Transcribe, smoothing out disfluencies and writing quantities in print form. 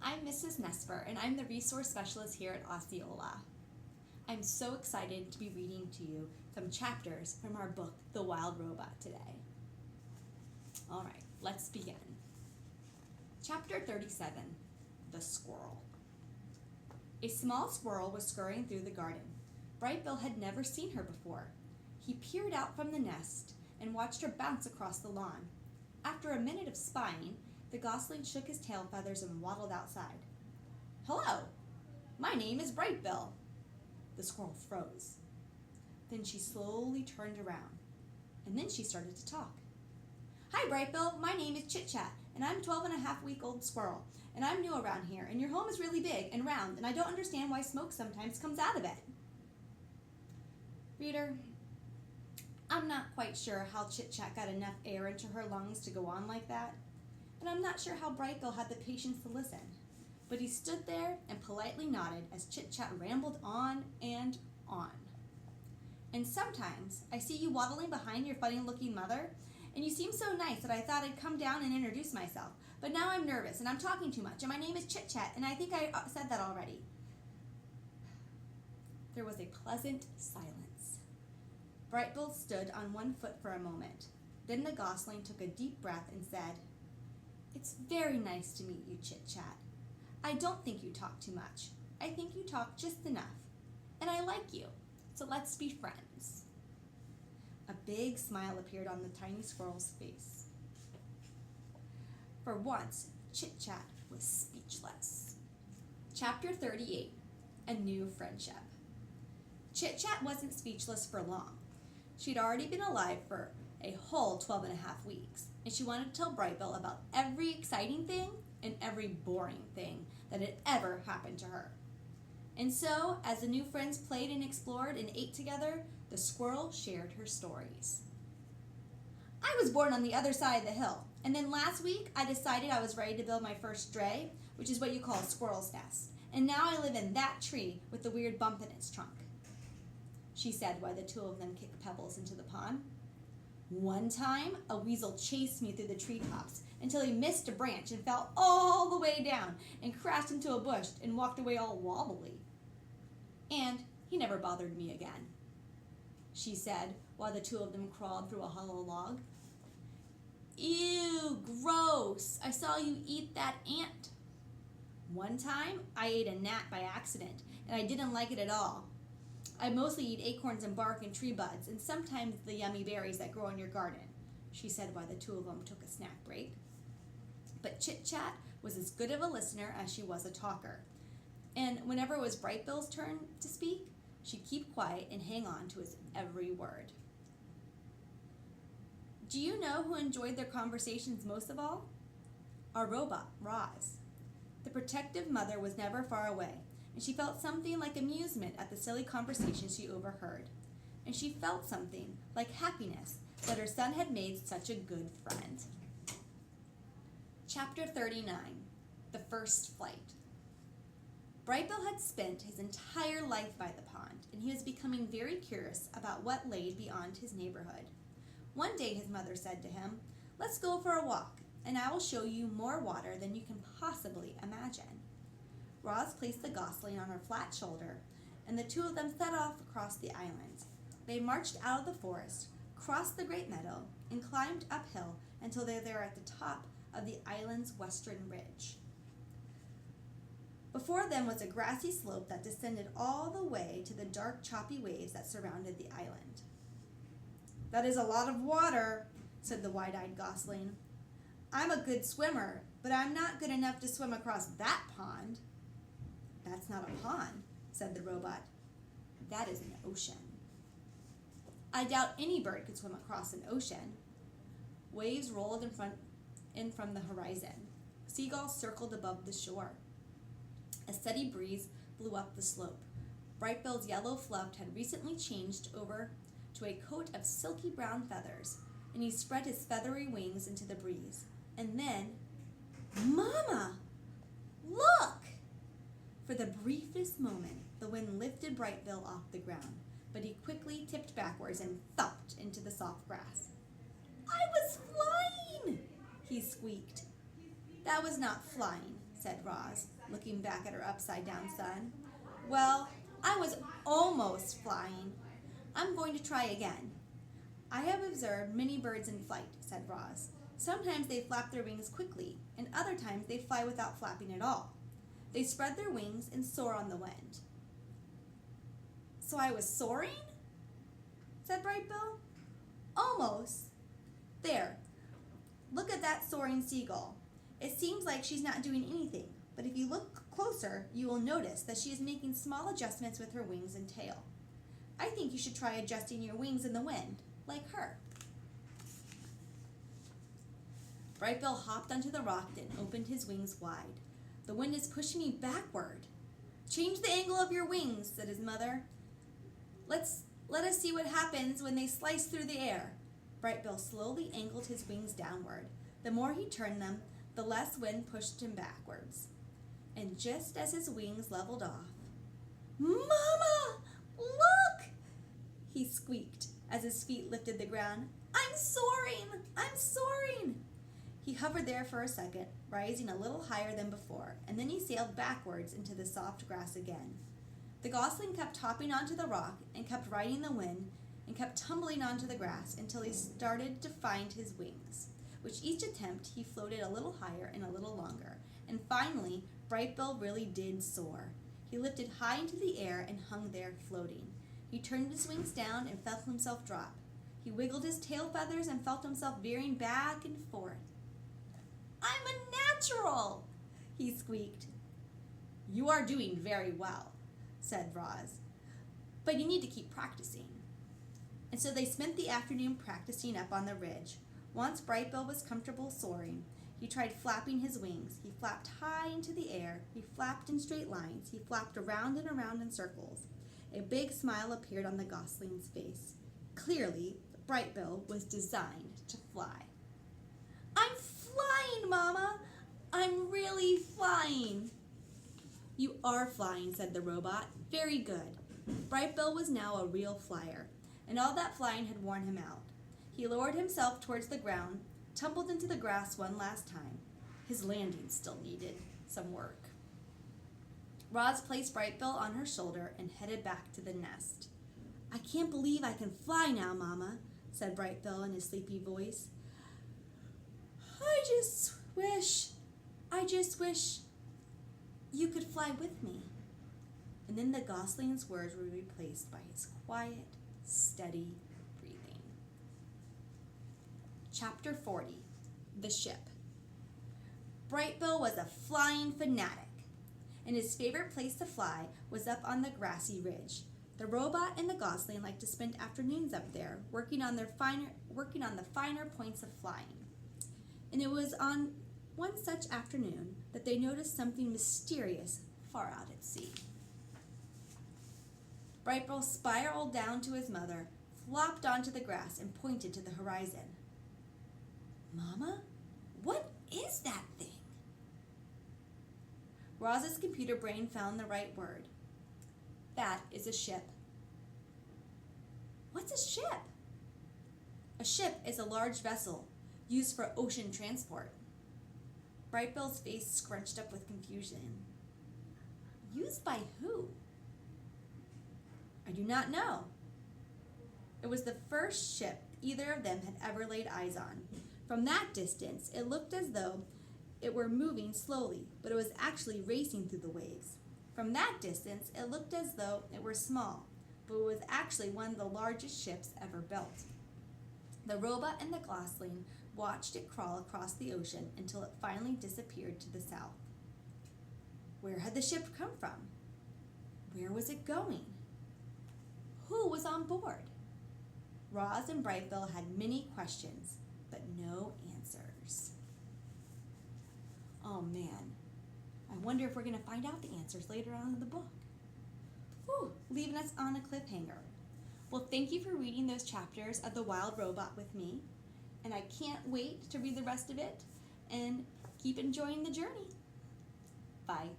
I'm Mrs. Jesper, and I'm the resource specialist here at Osceola. I'm so excited to be reading to you some chapters from our book, The Wild Robot, today. All right, let's begin. Chapter 37, The Squirrel. A small squirrel was scurrying through the garden. Brightbill had never seen her before. He peered out from the nest and watched her bounce across the lawn. After a minute of spying, the gosling shook his tail feathers and waddled outside. "Hello, my name is Brightbill." The squirrel froze. Then she slowly turned around, and then she started to talk. "Hi, Brightbill, my name is Chit Chat, and I'm a 12-and-a-half-week-old squirrel, and I'm new around here, and your home is really big and round, and I don't understand why smoke sometimes comes out of it." Reader, I'm not quite sure how Chit Chat got enough air into her lungs to go on like that, and I'm not sure how Brightbill had the patience to listen, but he stood there and politely nodded as Chit Chat rambled on and on. "And sometimes I see you waddling behind your funny-looking mother, and you seem so nice that I thought I'd come down and introduce myself, but now I'm nervous and I'm talking too much, and my name is Chit Chat, and I think I said that already." There was a pleasant silence. Brightbill stood on one foot for a moment. Then the gosling took a deep breath and said, "It's very nice to meet you, Chit Chat. I don't think you talk too much. I think you talk just enough. And I like you, so let's be friends." A big smile appeared on the tiny squirrel's face. For once, Chit Chat was speechless. Chapter 38, A New Friendship. Chit Chat wasn't speechless for long. She'd already been alive for a whole 12-and-a-half-weeks, and she wanted to tell Brightbill about every exciting thing and every boring thing that had ever happened to her. And so, as the new friends played and explored and ate together, the squirrel shared her stories. "I was born on the other side of the hill, and then last week I decided I was ready to build my first dray, which is what you call a squirrel's nest, and now I live in that tree with the weird bump in its trunk," she said while the two of them kicked pebbles into the pond. "One time, a weasel chased me through the treetops until he missed a branch and fell all the way down and crashed into a bush and walked away all wobbly. And he never bothered me again," she said while the two of them crawled through a hollow log. "Ew, gross! I saw you eat that ant." "One time, I ate a gnat by accident, and I didn't like it at all. I mostly eat acorns and bark and tree buds, and sometimes the yummy berries that grow in your garden," she said while the two of them took a snack break. But Chit Chat was as good of a listener as she was a talker, and whenever it was Brightbill's turn to speak, she'd keep quiet and hang on to his every word. Do you know who enjoyed their conversations most of all? Our robot, Roz. The protective mother was never far away, and she felt something like amusement at the silly conversations she overheard. And she felt something like happiness that her son had made such a good friend. Chapter 39, The First Flight. Brightbill had spent his entire life by the pond, and he was becoming very curious about what lay beyond his neighborhood. One day his mother said to him, "Let's go for a walk, and I will show you more water than you can possibly imagine." Roz placed the gosling on her flat shoulder, and the two of them set off across the island. They marched out of the forest, crossed the great meadow, and climbed uphill until they were at the top of the island's western ridge. Before them was a grassy slope that descended all the way to the dark, choppy waves that surrounded the island. "That is a lot of water," said the wide-eyed gosling. "I'm a good swimmer, but I'm not good enough to swim across that pond." "That's not a pond," said the robot. "That is an ocean." "I doubt any bird could swim across an ocean." Waves rolled in from the horizon. Seagulls circled above the shore. A steady breeze blew up the slope. Brightbill's yellow fluff had recently changed over to a coat of silky brown feathers, and he spread his feathery wings into the breeze. And then, "Mama, look!" For the briefest moment, the wind lifted Brightbill off the ground, but he quickly tipped backwards and thumped into the soft grass. "I was flying!" he squeaked. "That was not flying," said Roz, looking back at her upside-down son. Well, I was almost flying. I'm going to try again. I have observed many birds in flight, said Roz. Sometimes they flap their wings quickly, and other times they fly without flapping at all. They spread their wings and soar on the wind. So I was soaring? Said Brightbill. Almost. There. Look at that soaring seagull. It seems like she's not doing anything, but if you look closer, you will notice that she is making small adjustments with her wings and tail. I think you should try adjusting your wings in the wind, like her. Brightbill hopped onto the rock and opened his wings wide. The wind is pushing me backward. Change the angle of your wings, said his mother. Let us see what happens when they slice through the air. Brightbill slowly angled his wings downward. The more he turned them, the less wind pushed him backwards. And just as his wings leveled off, "Mama, look!" he squeaked as his feet lifted the ground. "I'm soaring! I'm soaring!" He hovered there for a second, rising a little higher than before, and then he sailed backwards into the soft grass again. The gosling kept hopping onto the rock and kept riding the wind and kept tumbling onto the grass until he started to find his wings. With each attempt, he floated a little higher and a little longer, and finally, Brightbill really did soar. He lifted high into the air and hung there floating. He turned his wings down and felt himself drop. He wiggled his tail feathers and felt himself veering back and forth. "I'm a natural!" he squeaked. "You are doing very well," said Roz, "but you need to keep practicing." And so they spent the afternoon practicing up on the ridge. Once Brightbill was comfortable soaring, he tried flapping his wings. He flapped high into the air. He flapped in straight lines. He flapped around and around in circles. A big smile appeared on the gosling's face. Clearly, Brightbill was designed to fly. "I'm flying, Mama! I'm really flying!" "You are flying," said the robot. "Very good." Brightbill was now a real flyer, and all that flying had worn him out. He lowered himself towards the ground, tumbled into the grass one last time. His landing still needed some work. Roz placed Brightbill on her shoulder and headed back to the nest. "I can't believe I can fly now, Mama," said Brightbill in his sleepy voice. I just wish you could fly with me." And then the gosling's words were replaced by his quiet, steady breathing. Chapter 40, The Ship. Brightbill was a flying fanatic, and his favorite place to fly was up on the grassy ridge. The robot and the gosling liked to spend afternoons up there, working on the finer points of flying. And it was on one such afternoon that they noticed something mysterious far out at sea. Brightbill spiraled down to his mother, flopped onto the grass, and pointed to the horizon. "Mama, what is that thing?" Roz's computer brain found the right word. "That is a ship." "What's a ship?" "A ship is a large vessel used for ocean transport." Brightbill's face scrunched up with confusion. "Used by who?" "I do not know." It was the first ship either of them had ever laid eyes on. From that distance, it looked as though it were moving slowly, but it was actually racing through the waves. From that distance, it looked as though it were small, but it was actually one of the largest ships ever built. The robot and the gosling watched it crawl across the ocean until it finally disappeared to the south. Where had the ship come from? Where was it going? Who was on board? Roz and Brightbill had many questions, but no answers. Oh man, I wonder if we're going to find out the answers later on in the book. Whew, leaving us on a cliffhanger. Well, thank you for reading those chapters of The Wild Robot with me, and I can't wait to read the rest of it, and keep enjoying the journey. Bye.